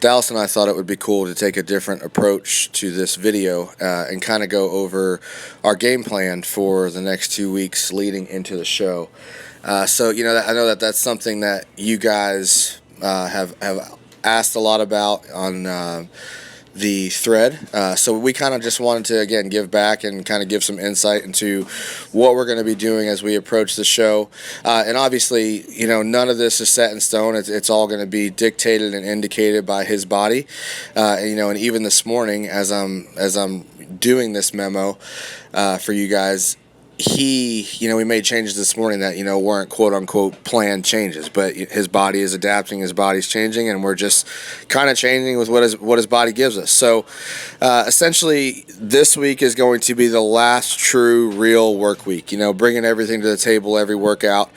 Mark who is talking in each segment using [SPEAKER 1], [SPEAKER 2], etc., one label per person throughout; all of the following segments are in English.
[SPEAKER 1] Dallas and I thought it would be cool to take a different approach to this video and kind of go over our game plan for the next 2 weeks leading into the show. So, I know that that's something that you guys have asked a lot about on the thread. So we kind of just wanted to, again, give back and kind of give some insight into what we're going to be doing as we approach the show. And obviously, none of this is set in stone. It's all going to be dictated and indicated by his body. And even this morning, as I'm doing this memo for you guys, we made changes this morning that, weren't quote-unquote planned changes, but his body is adapting, his body's changing, and we're just kind of changing with what his body gives us. So, essentially, this week is going to be the last true, real work week, bringing everything to the table, every workout,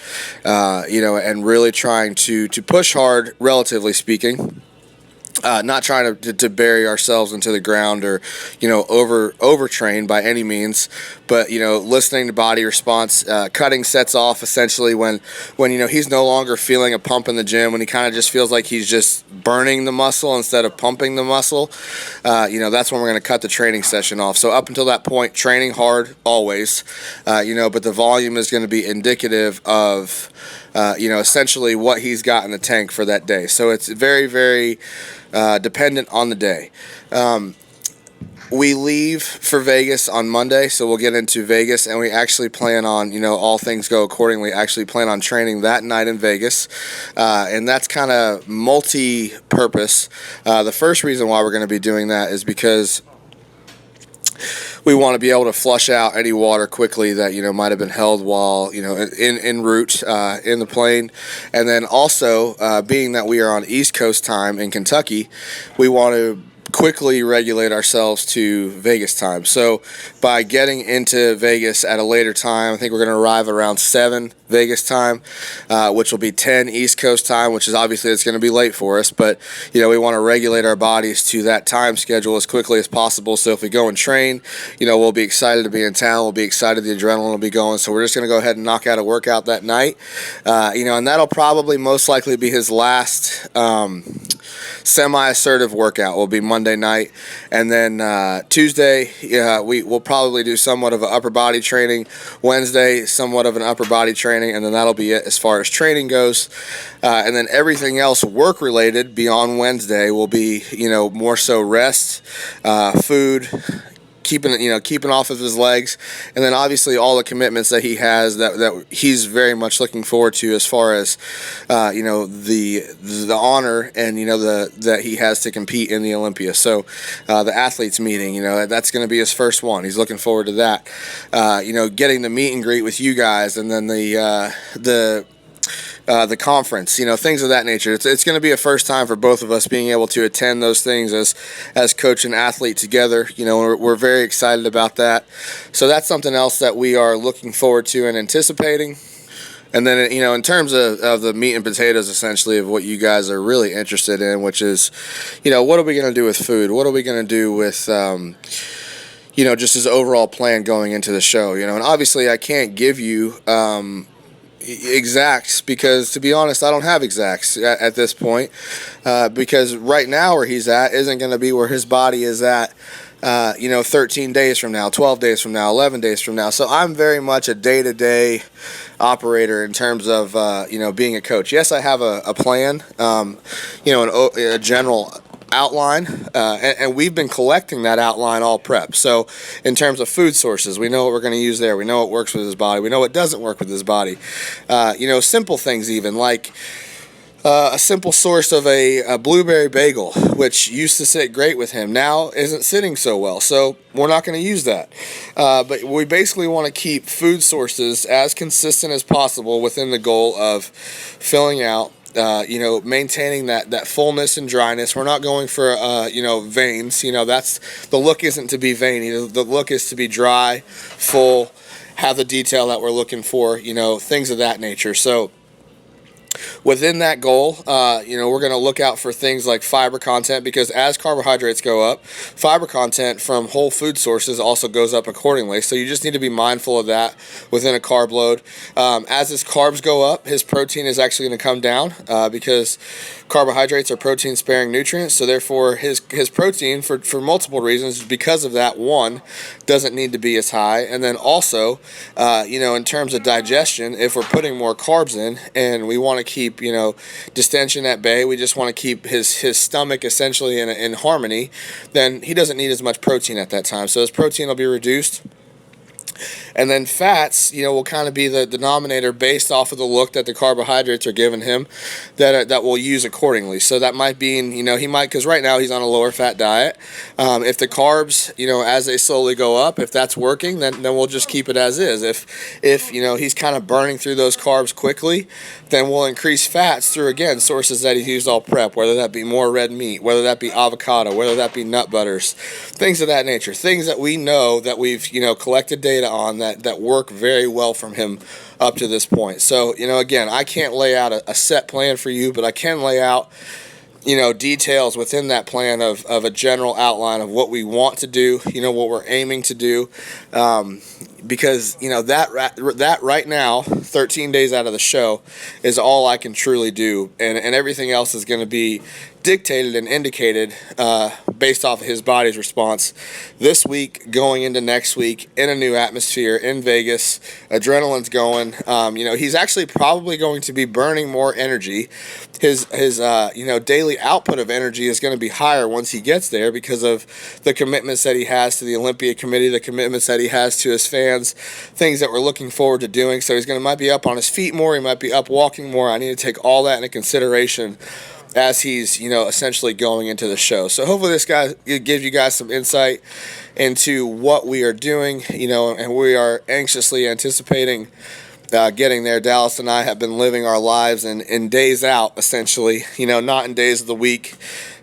[SPEAKER 1] and really trying to push hard, relatively speaking. Not trying to bury ourselves into the ground or, overtrain by any means, but, listening to body response, cutting sets off essentially when he's no longer feeling a pump in the gym, when he kind of just feels like he's just burning the muscle instead of pumping the muscle, that's when we're going to cut the training session off. So up until that point, training hard always, but the volume is going to be indicative of, essentially what he's got in the tank for that day. So it's very, very dependent on the day. We leave for Vegas on Monday, so we'll get into Vegas, and we actually plan on, all things go accordingly, actually plan on training that night in Vegas, and that's kind of multi-purpose. The first reason why we're going to be doing that is because we want to be able to flush out any water quickly that might have been held while en route in the plane, and then also being that we are on East Coast time in Kentucky, we want to quickly regulate ourselves to Vegas time. So by getting into Vegas at a later time, I think we're going to arrive around 7 Vegas time, which will be 10 East Coast time, which is obviously it's going to be late for us, but we want to regulate our bodies to that time schedule as quickly as possible. So if we go and train, we'll be excited to be in town, we'll be excited, the adrenaline will be going, so we're just going to go ahead and knock out a workout that night, and that'll probably most likely be his last semi-assertive workout. Will be Monday night, and then Tuesday we'll probably do somewhat of an upper body training, Wednesday somewhat of an upper body training, and then that'll be it as far as training goes, and then everything else work related beyond Wednesday will be more so rest, food, keeping off of his legs, and then obviously all the commitments that he has that he's very much looking forward to, as far as the honor and that he has to compete in the Olympia. So the athletes meeting, that's going to be his first one. He's looking forward to that. Getting the meet and greet with you guys, and then the conference, things of that nature. It's going to be a first time for both of us being able to attend those things as coach and athlete together. We're very excited about that. So that's something else that we are looking forward to and anticipating. And then, in terms of the meat and potatoes, essentially, of what you guys are really interested in, which is, what are we going to do with food? What are we going to do with, just his overall plan going into the show? And obviously I can't give you exacts, because to be honest, I don't have exacts at this point, because right now where he's at isn't going to be where his body is at 13 days from now, 12 days from now, 11 days from now. So I'm very much a day-to-day operator in terms of being a coach. Yes, I have a plan, a general outline, and we've been collecting that outline all prep. So in terms of food sources, we know what we're going to use there. We know what works with his body. We know what doesn't work with his body. Simple things even like a simple source of a blueberry bagel, which used to sit great with him, now isn't sitting so well. So we're not going to use that. But we basically want to keep food sources as consistent as possible within the goal of filling out, maintaining that fullness and dryness. We're not going for, veins. That's the look isn't to be veiny. The look is to be dry, full, have the detail that we're looking for, things of that nature. So Within that goal, we're going to look out for things like fiber content, because as carbohydrates go up, fiber content from whole food sources also goes up accordingly. So you just need to be mindful of that within a carb load. As his carbs go up, his protein is actually going to come down because carbohydrates are protein-sparing nutrients. So therefore, his protein, for multiple reasons, because of that, one, doesn't need to be as high. And then also, in terms of digestion, if we're putting more carbs in and we want to keep distension at bay, we just want to keep his stomach essentially in harmony, then he doesn't need as much protein at that time, so his protein will be reduced. And then fats, will kind of be the denominator based off of the look that the carbohydrates are giving him, that we'll use accordingly. So that might be, he might, because right now he's on a lower fat diet. If the carbs, as they slowly go up, if that's working, then we'll just keep it as is. If he's kind of burning through those carbs quickly, then we'll increase fats through, again, sources that he's used all prep, whether that be more red meat, whether that be avocado, whether that be nut butters, things of that nature, things that we know that we've, collected data on that work very well from him up to this point. So, again, I can't lay out a set plan for you, but I can lay out, details within that plan of a general outline of what we want to do, what we're aiming to do, because, that right now, 13 days out of the show, is all I can truly do, and everything else is going to be dictated and indicated based off of his body's response this week, going into next week, in a new atmosphere, in Vegas. Adrenaline's going. He's actually probably going to be burning more energy. His daily output of energy is going to be higher once he gets there because of the commitments that he has to the Olympia committee, the commitments that he has to his fans, things that we're looking forward to doing. So he's might be up on his feet more. He might be up walking more. I need to take all that into consideration as he's, essentially going into the show. So hopefully this guy gives you guys some insight into what we are doing, and we are anxiously anticipating getting there. Dallas and I have been living our lives in days out, essentially, not in days of the week,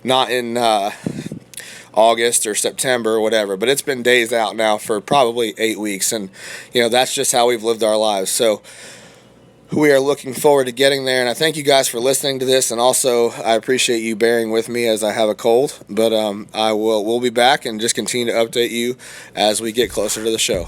[SPEAKER 1] not in August or September or whatever, but it's been days out now for probably 8 weeks, and that's just how we've lived our lives. So we are looking forward to getting there, and I thank you guys for listening to this, and also I appreciate you bearing with me as I have a cold, but we'll be back and just continue to update you as we get closer to the show.